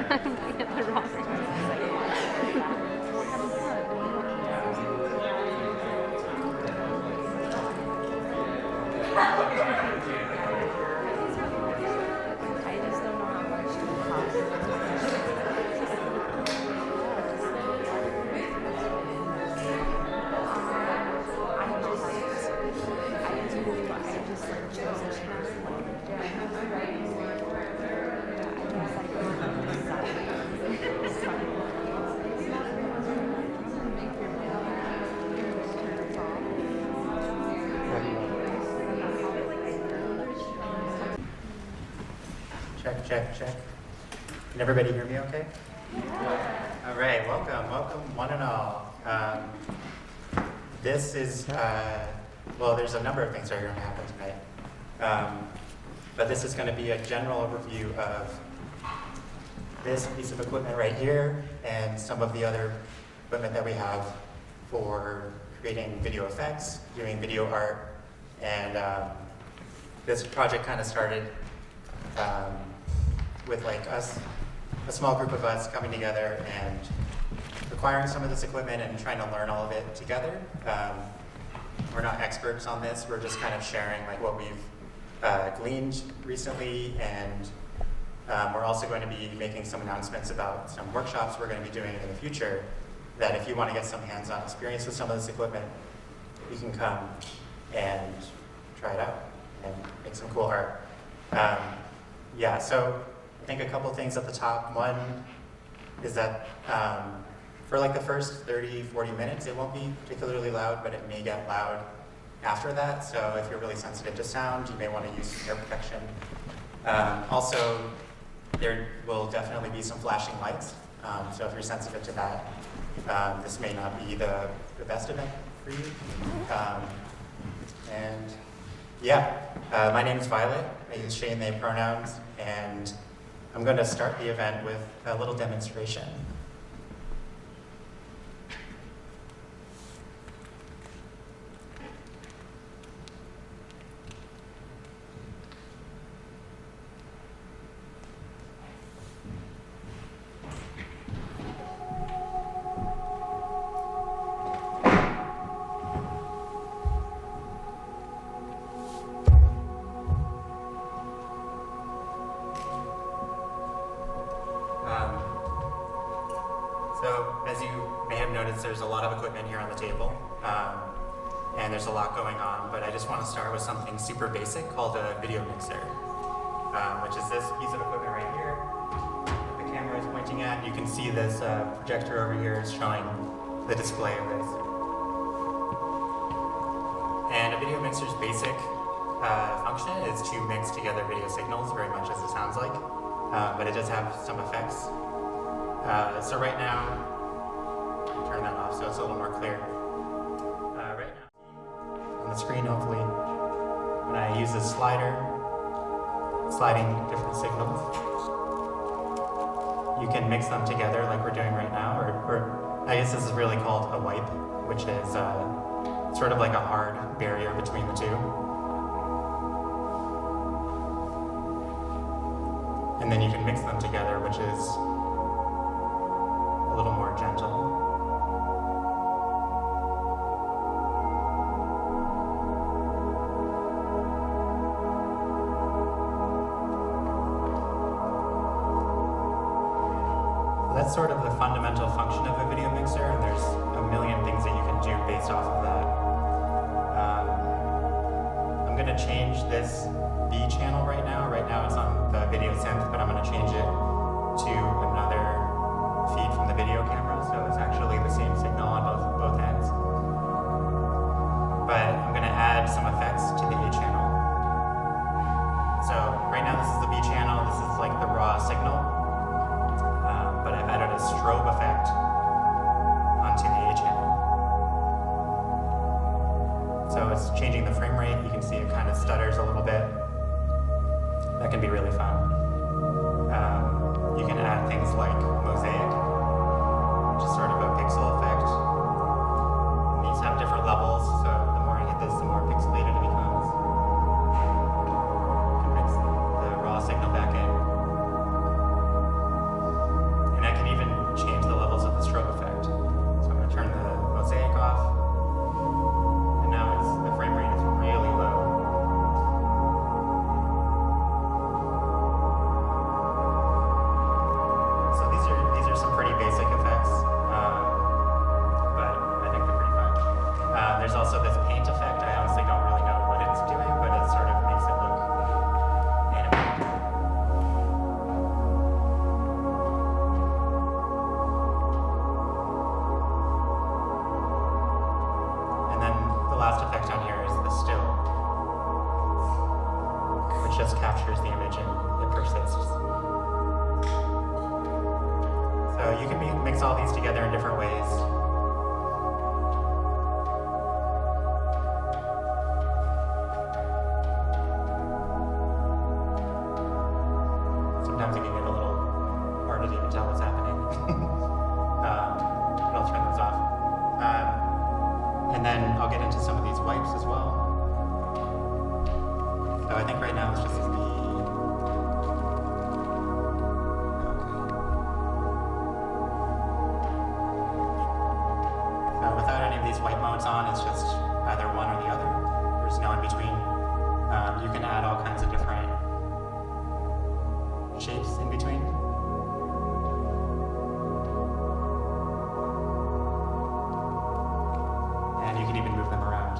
Get the wrong I just don't know how much to I just like chose a Check. Can everybody hear me okay? All right, welcome one and all. This is, well, there's a number of things that are going to happen tonight. But this is going to be a general overview of this piece of equipment right here and some of the other equipment that we have for creating video effects, doing video art, and this project kind of started with like us, a small group of us coming together and acquiring some of this equipment and trying to learn all of it together. We're not experts on this, we're just kind of sharing like what we've gleaned recently, and we're also going to be making some announcements about some workshops we're going to be doing in the future, that if you want to get some hands-on experience with some of this equipment, you can come and try it out and make some cool art. Yeah, so I think a couple things at the top. One is that for like the first 30, 40 minutes, it won't be particularly loud, but it may get loud after that. So if you're really sensitive to sound, you may want to use ear protection. Also, there will definitely be some flashing lights. So if you're sensitive to that, this may not be the best event for you. And yeah, my name is Violet. I use she and they pronouns, and I'm going to start the event with a little demonstration. So as you may have noticed, there's a lot of equipment here on the table, and there's a lot going on, but I just want to start with something super basic called a video mixer, which is this piece of equipment right here that the camera is pointing at. You can see this projector over here is showing the display of this. And a video mixer's basic function is to mix together video signals, very much as it sounds like, but it does have some effects. So right now, I'll turn that off so it's a little more clear. Right now, on the screen hopefully, when I use this slider, sliding different signals, you can mix them together like we're doing right now, or I guess this is really called a wipe, which is sort of like a hard barrier between the two. And then you can mix them together, which is a little more gentle. That's sort of the fundamental function of a video mixer, and there's a million things that you can do based off of that. I'm going to change this B channel right now. Right now it's on the video synth, but I'm going to change it to another feed from the video camera, so it's actually the same signal on both ends. But I'm going to add some effects to the A channel. So right now this is the B channel, this is like the raw signal, but I've added a strobe effect onto the A channel. So it's changing the frame rate. You can see it kind of stutters a little bit. That can be really fun. You can add things like mosaic, which is sort of a pixel effect. And these have different levels, so the more I hit this, the more pixelated it becomes. just captures the image and it persists. So you can mix all these together in different ways. Sometimes it can get a little hard to even tell what's happening. But I'll turn those off. And then I'll get into some of these wipes as well. So I think right now it's just the... Okay. So without any of these wipe modes on, it's just either one or the other. There's no in between. You can add all kinds of different shapes in between. And you can even move them around.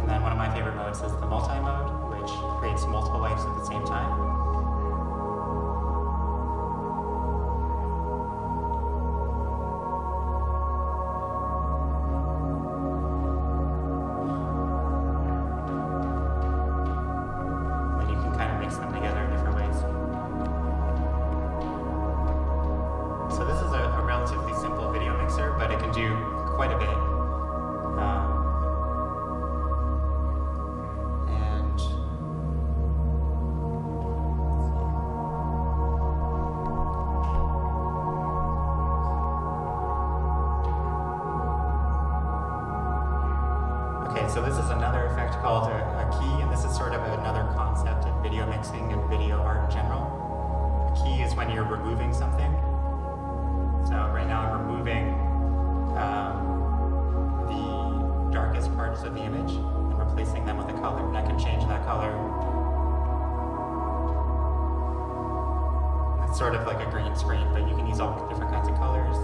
And then one of my favorite modes is the multi-mode, which creates multiple wipes at the same time. And you can kind of mix them together in different ways. So this is a relatively simple video mixer, but it can do quite a bit. And okay, so this is another effect called a key, and this is sort of another concept in video mixing and video art in general. A key is when you're removing something. So right now I'm removing the darkest parts of the image and replacing them with a color. And I can change that color. It's sort of like a green screen, but you can use all different kinds of colors.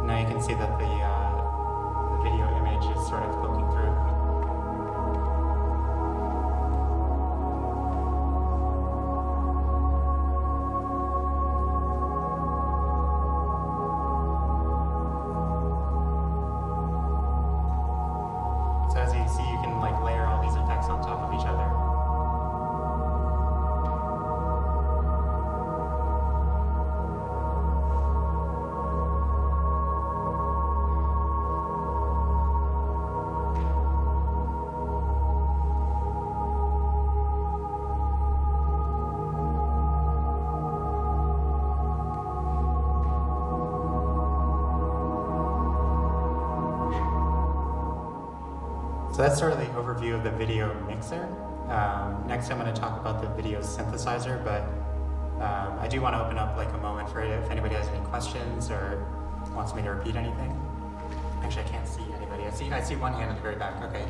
Now you can see that the video image is sort of poking through. So as you see, you can like layer all these effects on top of each other. So that's sort of the overview of the video mixer. Next I'm going to talk about the video synthesizer, but I do want to open up like a moment for it if anybody has any questions or wants me to repeat anything. Actually, I can't see anybody. I see one hand at the very back. Okay.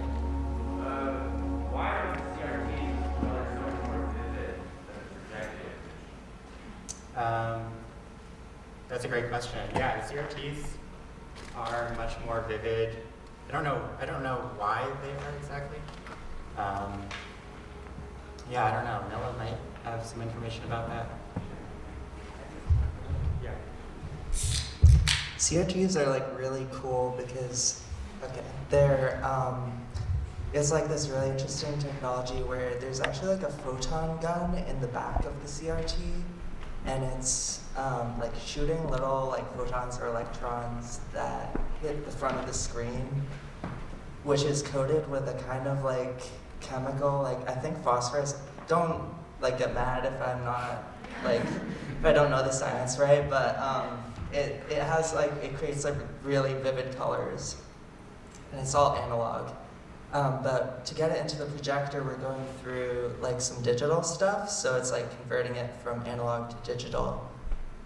Why are CRTs color so much more vivid than projected? That's a great question. Yeah, the CRTs are much more vivid. I don't know why they are exactly. Yeah, I don't know. Noah might have some information about that. Yeah. CRTs are like really cool because, okay, they're it's like this really interesting technology where there's actually like a photon gun in the back of the CRT, and it's like shooting little like photons or electrons that hit the front of the screen, which is coated with a kind of like chemical, like I think phosphorus. Don't like get mad if I'm not like if I don't know the science right, but it has like it creates like really vivid colors, and it's all analog. But to get it into the projector, we're going through like some digital stuff, so it's like converting it from analog to digital.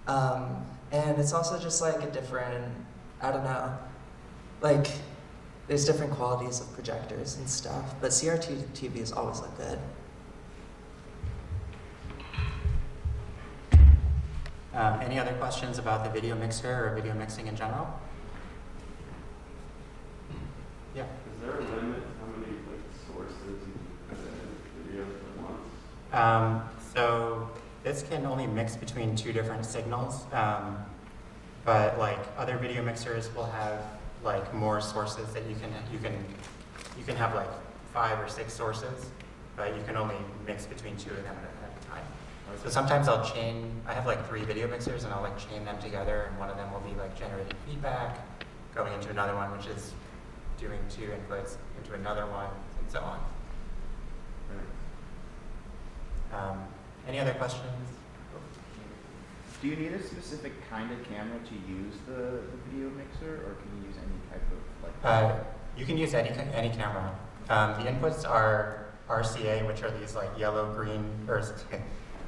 And it's also just like a different, I don't know, like, there's different qualities of projectors and stuff, but CRT TVs always look good. Any other questions about the video mixer or video mixing in general? Yeah. Is there a limit to how many like sources you can put in videos at once? So this can only mix between 2 different signals, but like other video mixers will have like more sources that you can have like 5 or 6 sources, but you can only mix between 2 of them at a time. So sometimes I have like 3 video mixers and I'll like chain them together, and one of them will be like generating feedback, going into another one which is doing 2 inputs into another one, and so on. Any other questions? Do you need a specific kind of camera to use the video mixer, or can you use any type of like? You can use any camera. The inputs are RCA, which are these like yellow, green, or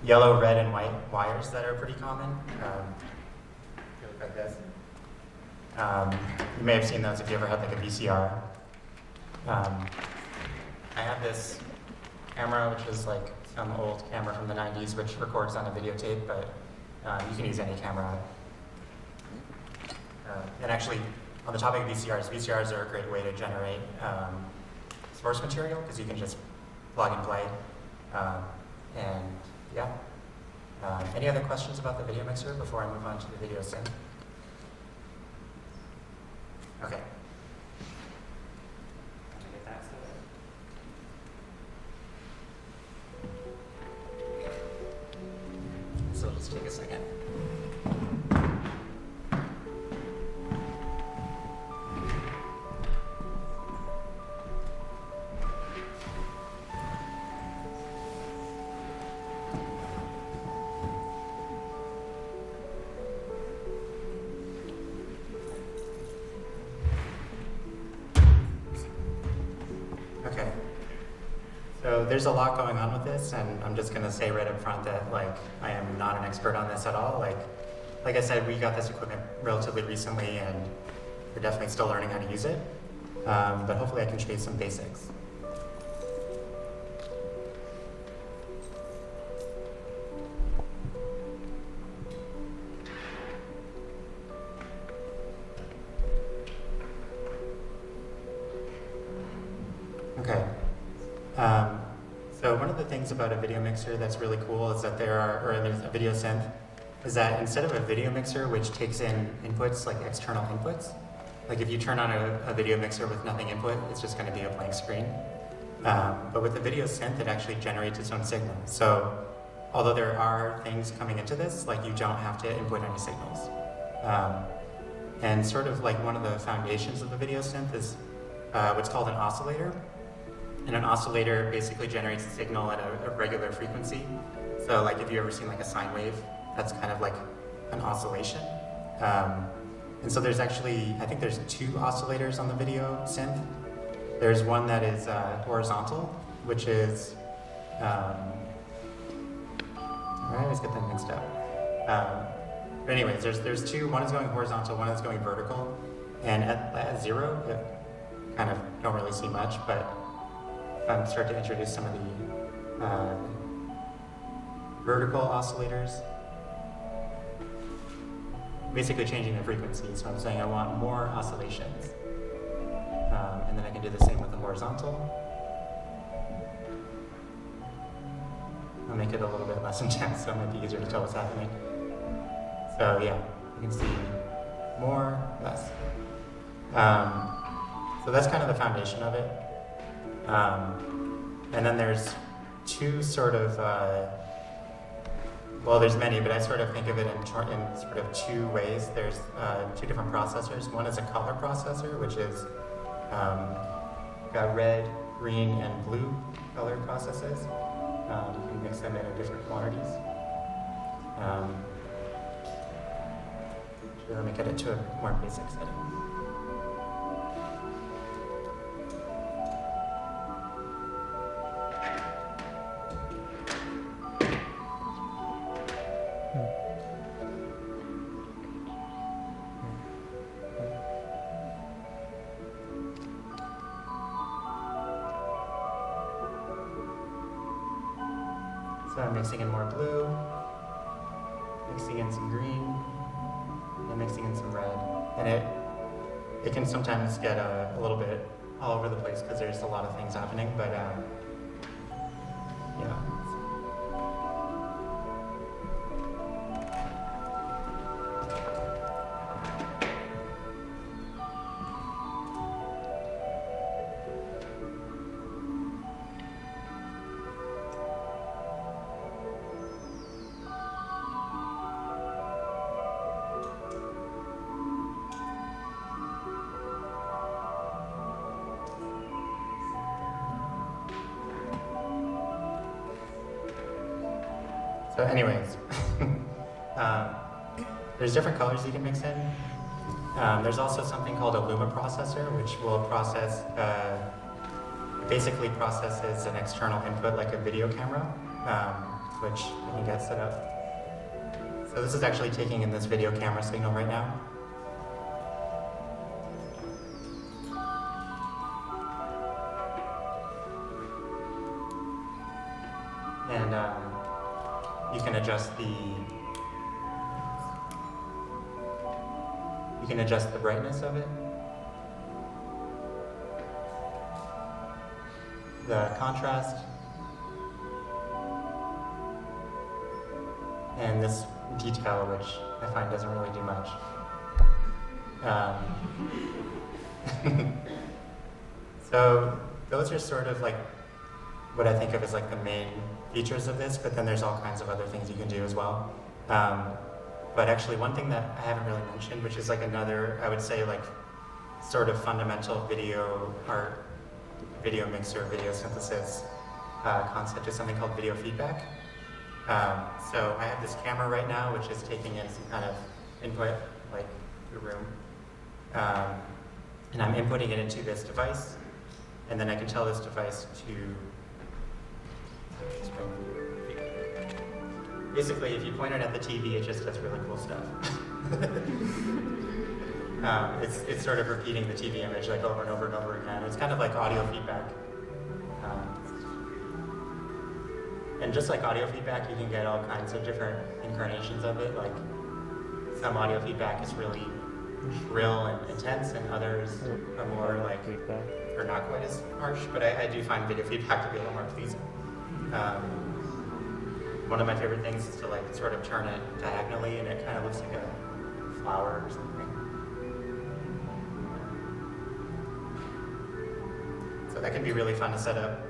yellow, red, and white wires that are pretty common. They look like this. You may have seen those if you ever had like a VCR. I have this camera, which is like some old camera from the 90s, which records on a videotape, but you can use any camera. And actually, on the topic of VCRs are a great way to generate source material, because you can just plug and play. And yeah. Any other questions about the video mixer before I move on to the video synth? Okay. Get that started. So it'll just take a second. Okay. So there's a lot going on with this, and I'm just going to say right up front that like I am not an expert on this at all. Like I said, we got this equipment relatively recently, and we're definitely still learning how to use it. But hopefully I can show you some basics. Okay. So one of the things about a video mixer that's really cool is that there's a video synth, is that instead of a video mixer which takes in inputs like external inputs, like if you turn on a video mixer with nothing input, it's just going to be a blank screen. But with the video synth, it actually generates its own signal. So although there are things coming into this, like you don't have to input any signals. And sort of like one of the foundations of the video synth is what's called an oscillator. And an oscillator basically generates a signal at a regular frequency. So like if you've ever seen like a sine wave, that's kind of like an oscillation. And so there's actually, I think there's 2 oscillators on the video synth. There's one that is horizontal, which is, I always get them mixed up. But anyways, there's 2, one is going horizontal, one is going vertical. And at 0, you kind of don't really see much, but start to introduce some of the vertical oscillators, basically changing the frequency. So I'm saying I want more oscillations. And then I can do the same with the horizontal. I'll make it a little bit less intense, so it might be easier to tell what's happening. So yeah, you can see more, less. So that's kind of the foundation of it. And then there's 2 sort of, well, there's many, but I sort of think of it in sort of 2 ways. There's 2 different processors. One is a color processor, which is got red, green, and blue color processes. You can mix them in different quantities. Let me get it to a more basic setting. So I'm mixing in more blue, mixing in some green, and mixing in some red. And it can sometimes get a little bit all over the place because there's a lot of things happening, but yeah. So anyways, there's different colors you can mix in. There's also something called a Luma processor, which will process, basically processes an external input like a video camera, which you can get set up. So this is actually taking in this video camera signal right now. And you can adjust the brightness of it, the contrast, and this detail, which I find doesn't really do much. So those are sort of like what I think of as like the main features of this, but then there's all kinds of other things you can do as well. But actually one thing that I haven't really mentioned, which is like another, I would say like sort of fundamental video art, video mixer, video synthesis concept is something called video feedback. So I have this camera right now, which is taking in some kind of input, like the room. And I'm inputting it into this device, and then I can tell this device to basically, if you point it at the TV, it just does really cool stuff. It's sort of repeating the TV image like over and over and over again. It's kind of like audio feedback. And just like audio feedback, you can get all kinds of different incarnations of it. Like some audio feedback is really real and intense, and others are more like, or not quite as harsh, but I do find video feedback to be a little more pleasing. One of my favorite things is to like sort of turn it diagonally, and it kind of looks like a flower or something. So that can be really fun to set up.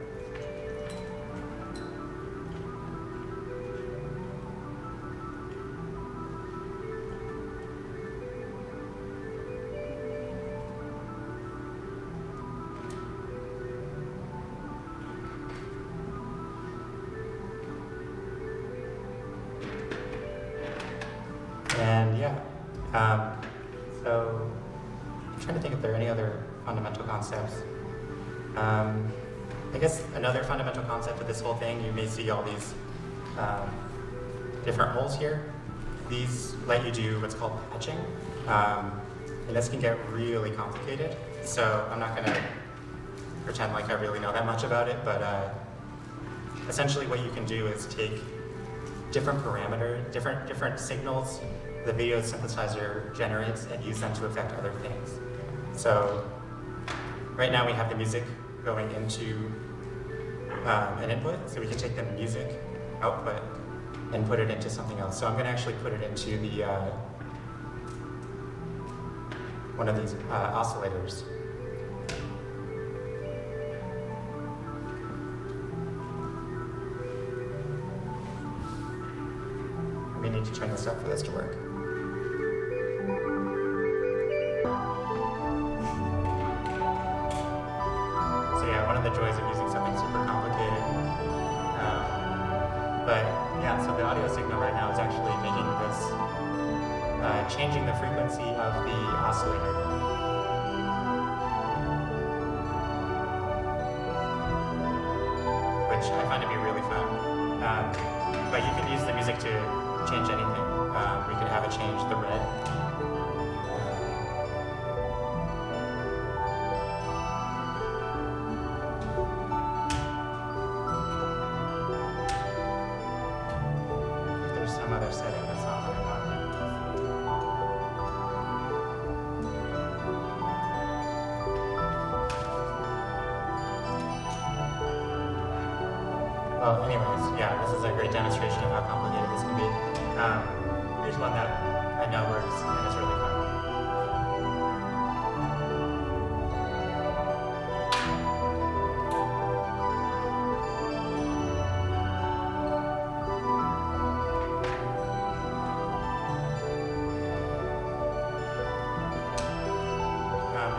And yeah, so I'm trying to think if there are any other fundamental concepts. I guess another fundamental concept of this whole thing, you may see all these different holes here. These let you do what's called patching, and this can get really complicated. So I'm not gonna pretend like I really know that much about it, but essentially what you can do is take different parameters, different signals the video synthesizer generates and use them to affect other things. So right now we have the music going into an input, so we can take the music output and put it into something else. So I'm going to actually put it into the one of these oscillators. We need to turn this up for this to work. So yeah, one of the joys of using something super complicated. But yeah, so the audio signal right now is actually making this, changing the frequency of the oscillator. Which I find to be really fun. But you can use the music to change anything. We could have it change the red. Well, anyways, yeah, this is a great demonstration of how complicated this can be. Here's one that I know works and is really fun.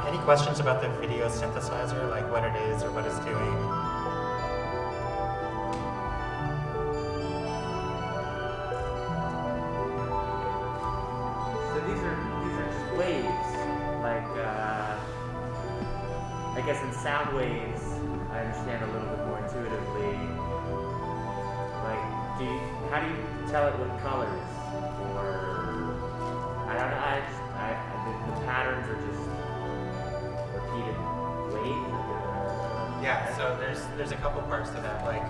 Any questions about the video synthesizer, like what it is or what it's doing? So these are just waves. Like I guess in sound waves, I understand a little bit more intuitively. Like, how do you tell it with colors? Or I don't know. The patterns are just repeated waves. Yeah, so there's a couple parts to that. Like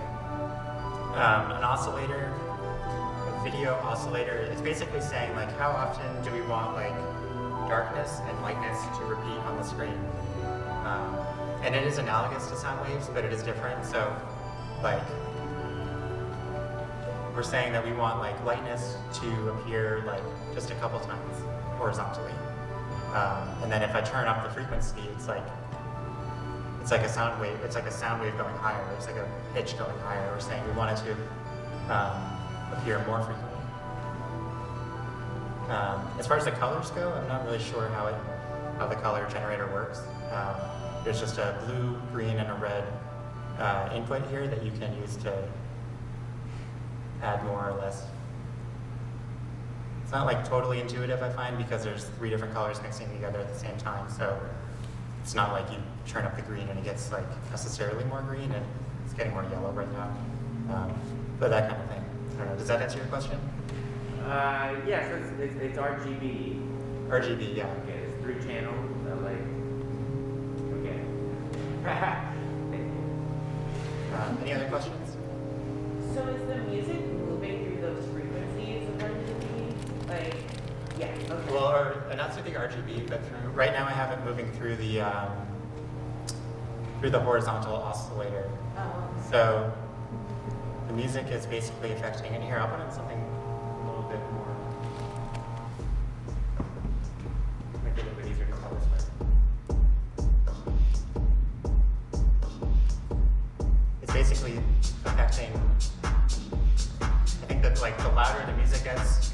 an oscillator, a video oscillator, it's basically saying like how often do we want like darkness and lightness to repeat on the screen. And it is analogous to sound waves, but it is different. So like we're saying that we want like lightness to appear like just a couple times horizontally. And then if I turn up the frequency, it's like a sound wave. It's like a sound wave going higher. It's like a pitch going higher. We're saying we want it to appear more frequently. As far as the colors go, I'm not really sure how the color generator works. There's just a blue, green, and a red input here that you can use to add more or less. It's not like totally intuitive, I find, because there's 3 different colors mixing together at the same time. So it's not like you turn up the green and it gets like necessarily more green, and it's getting more yellow right now. But that kind of thing. I don't know. Does that answer your question? Yeah, so it's RGB. RGB, yeah. Okay, it's 3 channels. Like, okay. Any other questions? So is the music moving through those frequencies of RGB? Like, yeah, okay. Well, or not through the RGB, but through, right now I have it moving through the horizontal oscillator. Oh, So the music is basically affecting, and here I'll put in something a little bit more, make it a little bit easier to tell this way. It's basically affecting, I think that like the louder the music gets,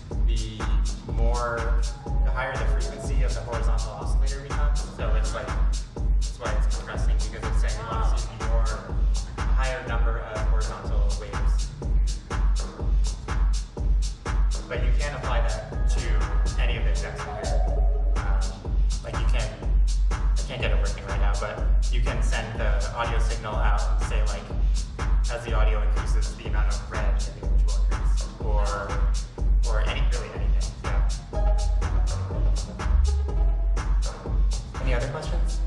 the higher the frequency of the horizontal oscillator becomes. So it's like, that's why it's compressing, because it's saying we want to see a higher number of horizontal waves. But you can apply that to any of the effects in here. Like I can't get it working right now, but you can send the audio signal out and say like, as the audio increases, the amount of red in the image will increase, or really anything. Yeah. Any other questions?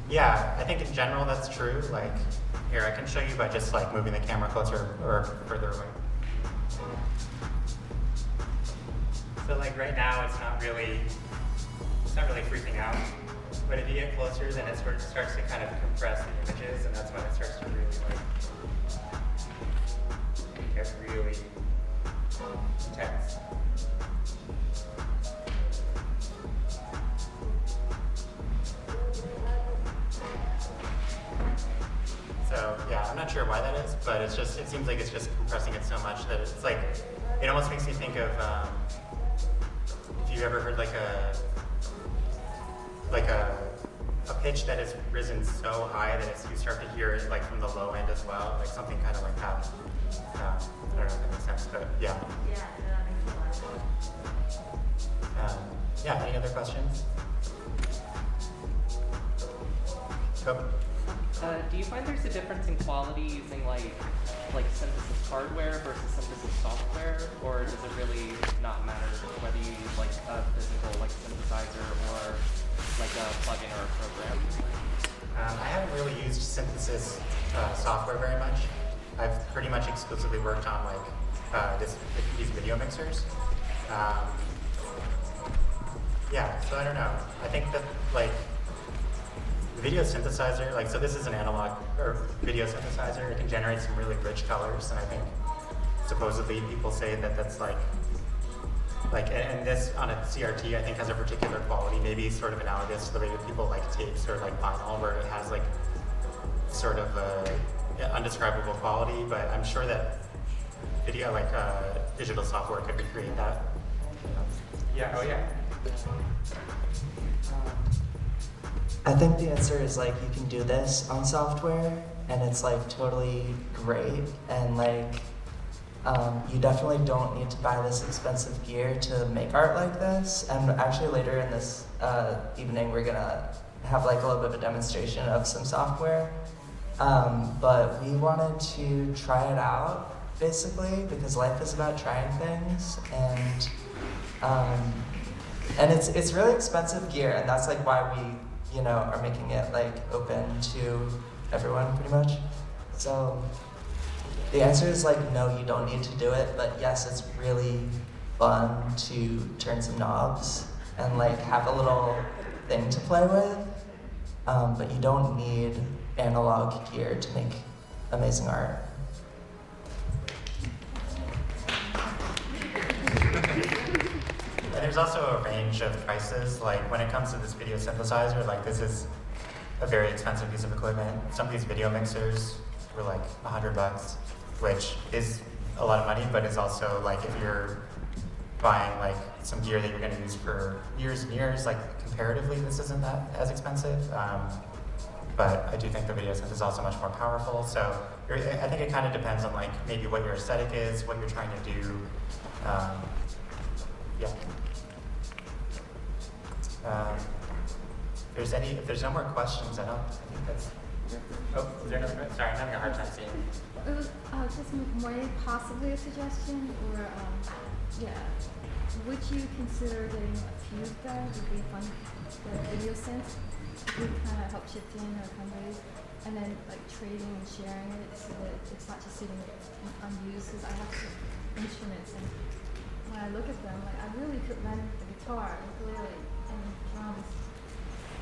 Yeah, I think in general that's true. Like, here I can show you by just like moving the camera closer or further away. So like right now it's not really freaking out. But if you get closer, then it starts to kind of compress the images, and that's when it starts to really like get really intense. So yeah, I'm not sure why that is, but it seems like it's just compressing it so much that it's like, it almost makes me think of, if you've ever heard like a pitch that is risen so high that you start to hear it like from the low end as well, like something kind of like that. I don't know if that makes sense, but yeah. Yeah, that makes a lot of sense. Yeah, any other questions? Go. Do you find there's a difference in quality using like like synthesis hardware versus synthesis software, or does it really not matter whether you use like a physical like synthesizer or like a plugin or a program? I haven't really used synthesis software very much. I've pretty much exclusively worked on like these video mixers. Yeah, so I don't know. I think that like the video synthesizer, like so this is an analog or video synthesizer. It can generate some really rich colors, and I think supposedly people say that that's like and this on a CRT I think has a particular quality, maybe sort of analogous to the way that people like tapes or like vinyl, where it has like sort of a undescribable quality. But I'm sure that video like digital software could recreate that. Yeah. Oh yeah. I think the answer is like you can do this on software and it's like totally great, and like you definitely don't need to buy this expensive gear to make art like this. And actually later in this evening we're gonna have like a little bit of a demonstration of some software, but we wanted to try it out basically because life is about trying things, and it's really expensive gear, and that's like why we are making it like open to everyone pretty much. So the answer is like no, you don't need to do it, but yes, it's really fun to turn some knobs and like have a little thing to play with, but you don't need analog gear to make amazing art. And there's also a range of prices. Like when it comes to this video synthesizer, like this is a very expensive piece of equipment. Some of these video mixers were like $100, which is a lot of money, but it's also like if you're buying like some gear that you're going to use for years and years, like comparatively this isn't that as expensive. But I do think the video synth is also much more powerful. So I think it kind of depends on like maybe what your aesthetic is, what you're trying to do. Yeah. If there's no more questions, I think that's. Oh, is there another question? Sorry, I'm having a hard time seeing. It was just more possibly a suggestion, or would you consider getting a fuse guy would be fun, the video sense, would kind of help chip in or fundraise, and then like trading and sharing it so that it's not just sitting unused. Because I have some instruments, and when I look at them, like I really could lend the guitar, ukulele, and drums,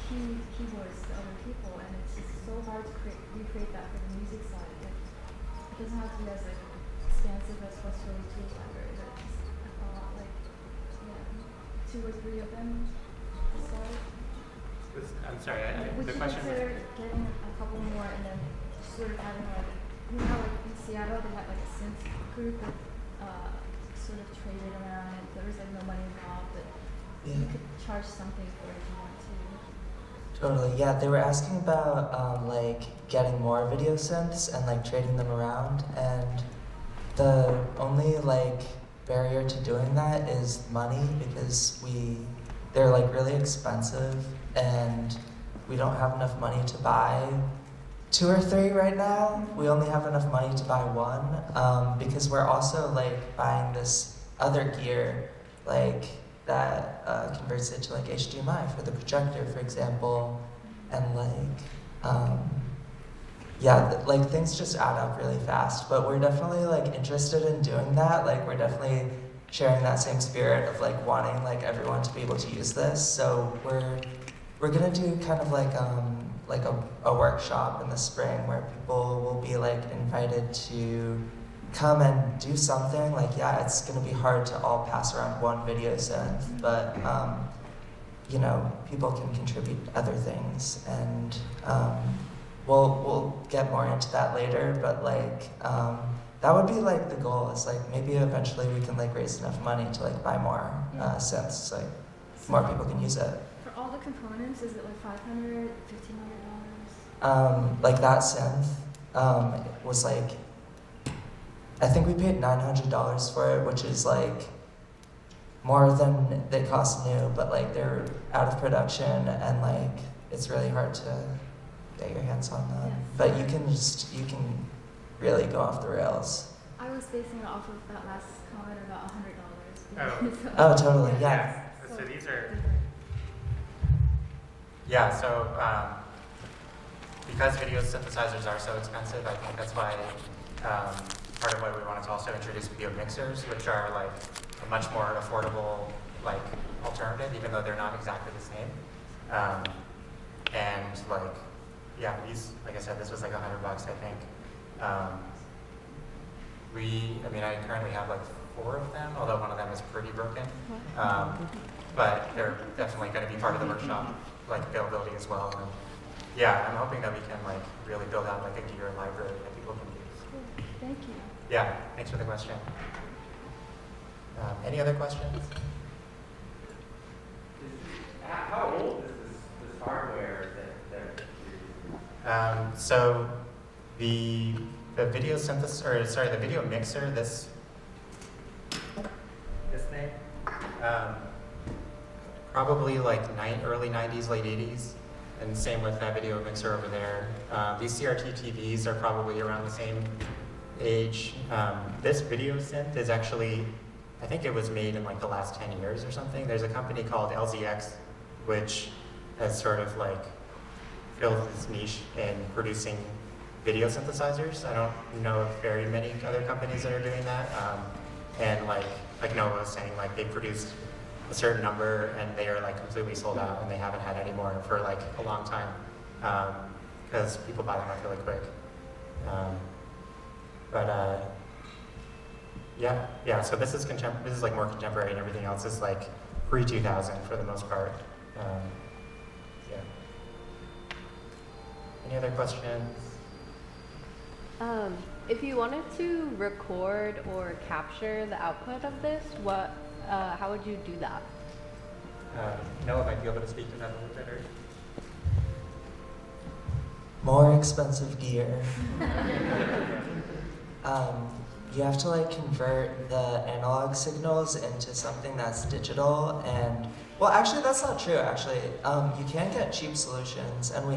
keyboards to other people, and it's just so hard to recreate that for the music side. Like, it doesn't have to be as like expansive as West Philly Tool Library, but just I thought like 2 or 3 of them to start. I'm sorry, Would the you question. consider getting a couple more and then sort of having like, like in Seattle they had like a synth group that sort of traded around, and there was like no money involved, but you could charge something for it if you want to. Totally, yeah. They were asking about like getting more video synths and like trading them around, and the only like barrier to doing that is money, because they're like really expensive, and we don't have enough money to buy 2 or 3 right now. We only have enough money to buy 1, because we're also like buying this other gear like that converts it to like HDMI for the projector, for example, and like like things just add up really fast. But we're definitely like interested in doing that. Like we're definitely sharing that same spirit of like wanting like everyone to be able to use this. So we're gonna do kind of like a workshop in the spring where people will be like invited to come and do something. Like, yeah, it's gonna be hard to all pass around one video synth, but people can contribute other things, and we'll get more into that later. But like that would be like the goal. Is like maybe eventually we can like raise enough money to like buy more synths, like more people can use it. For all the components, is it like $500, $1,500? Like that synth was like, I think we paid $900 for it, which is like more than they cost new, but like they're out of production, and like it's really hard to get your hands on them. Yeah. But you can really go off the rails. I was basing it off of that last comment about $100. Oh. Oh, totally, yeah. So these are, different. yeah, so because video synthesizers are so expensive, I think that's why part of why we wanted to also introduce video mixers, which are like a much more affordable like alternative, even though they're not exactly the same. And like, yeah, these, like I said, this was like $100, I think. I currently have like 4 of them, although one of them is pretty broken. But they're definitely going to be part of the workshop, like availability as well. And yeah, I'm hoping that we can like really build out like a gear library that people can use. Cool. Thank you. Yeah, thanks for the question. Any other questions? How old is this hardware that you're using? So the video synthesizer, or sorry, the video mixer, this thing, probably like early 90s, late 80s, and same with that video mixer over there. These CRT TVs are probably around the same age. This video synth is actually, I think it was made in like the last 10 years or something. There's a company called LZX, which has sort of like filled this niche in producing video synthesizers. I don't know of very many other companies that are doing that. And like Noah was saying, like they produced a certain number and they are like completely sold out and they haven't had any more for like a long time because people buy them up really quick. Yeah. So this is this is like more contemporary, and everything else is like pre-2000 for the most part. Yeah. Any other questions? If you wanted to record or capture the output of this, how would you do that? Noah might be able to speak to that a little better. More expensive gear. You have to like convert the analog signals into something that's digital, and well, actually that's not true. Actually, you can get cheap solutions, and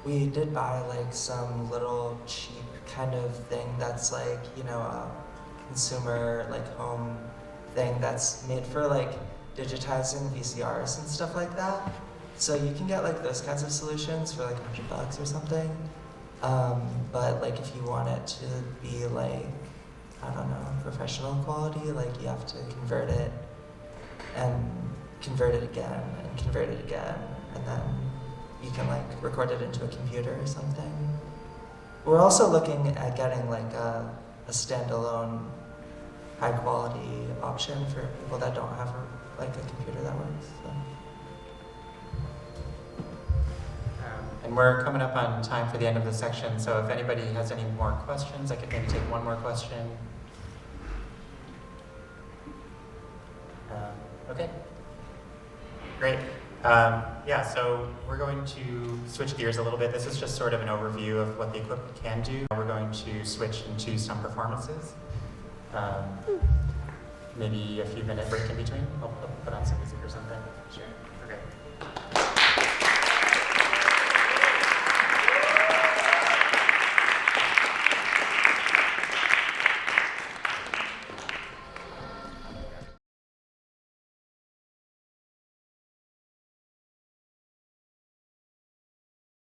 we did buy like some little cheap kind of thing that's like, you know, a consumer like home thing that's made for like digitizing VCRs and stuff like that. So you can get like those kinds of solutions for like $100 or something. But like if you want it to be like, I don't know, professional quality, like you have to convert it and convert it again and convert it again, and then you can like record it into a computer or something. We're also looking at getting like a standalone high quality option for people that don't have a computer that works. So. And we're coming up on time for the end of the section, so if anybody has any more questions, I could maybe take one more question. Okay, great. Yeah, so we're going to switch gears a little bit. This is just sort of an overview of what the equipment can do. We're going to switch into some performances. Maybe a few minute break in between. I'll put on some music or something.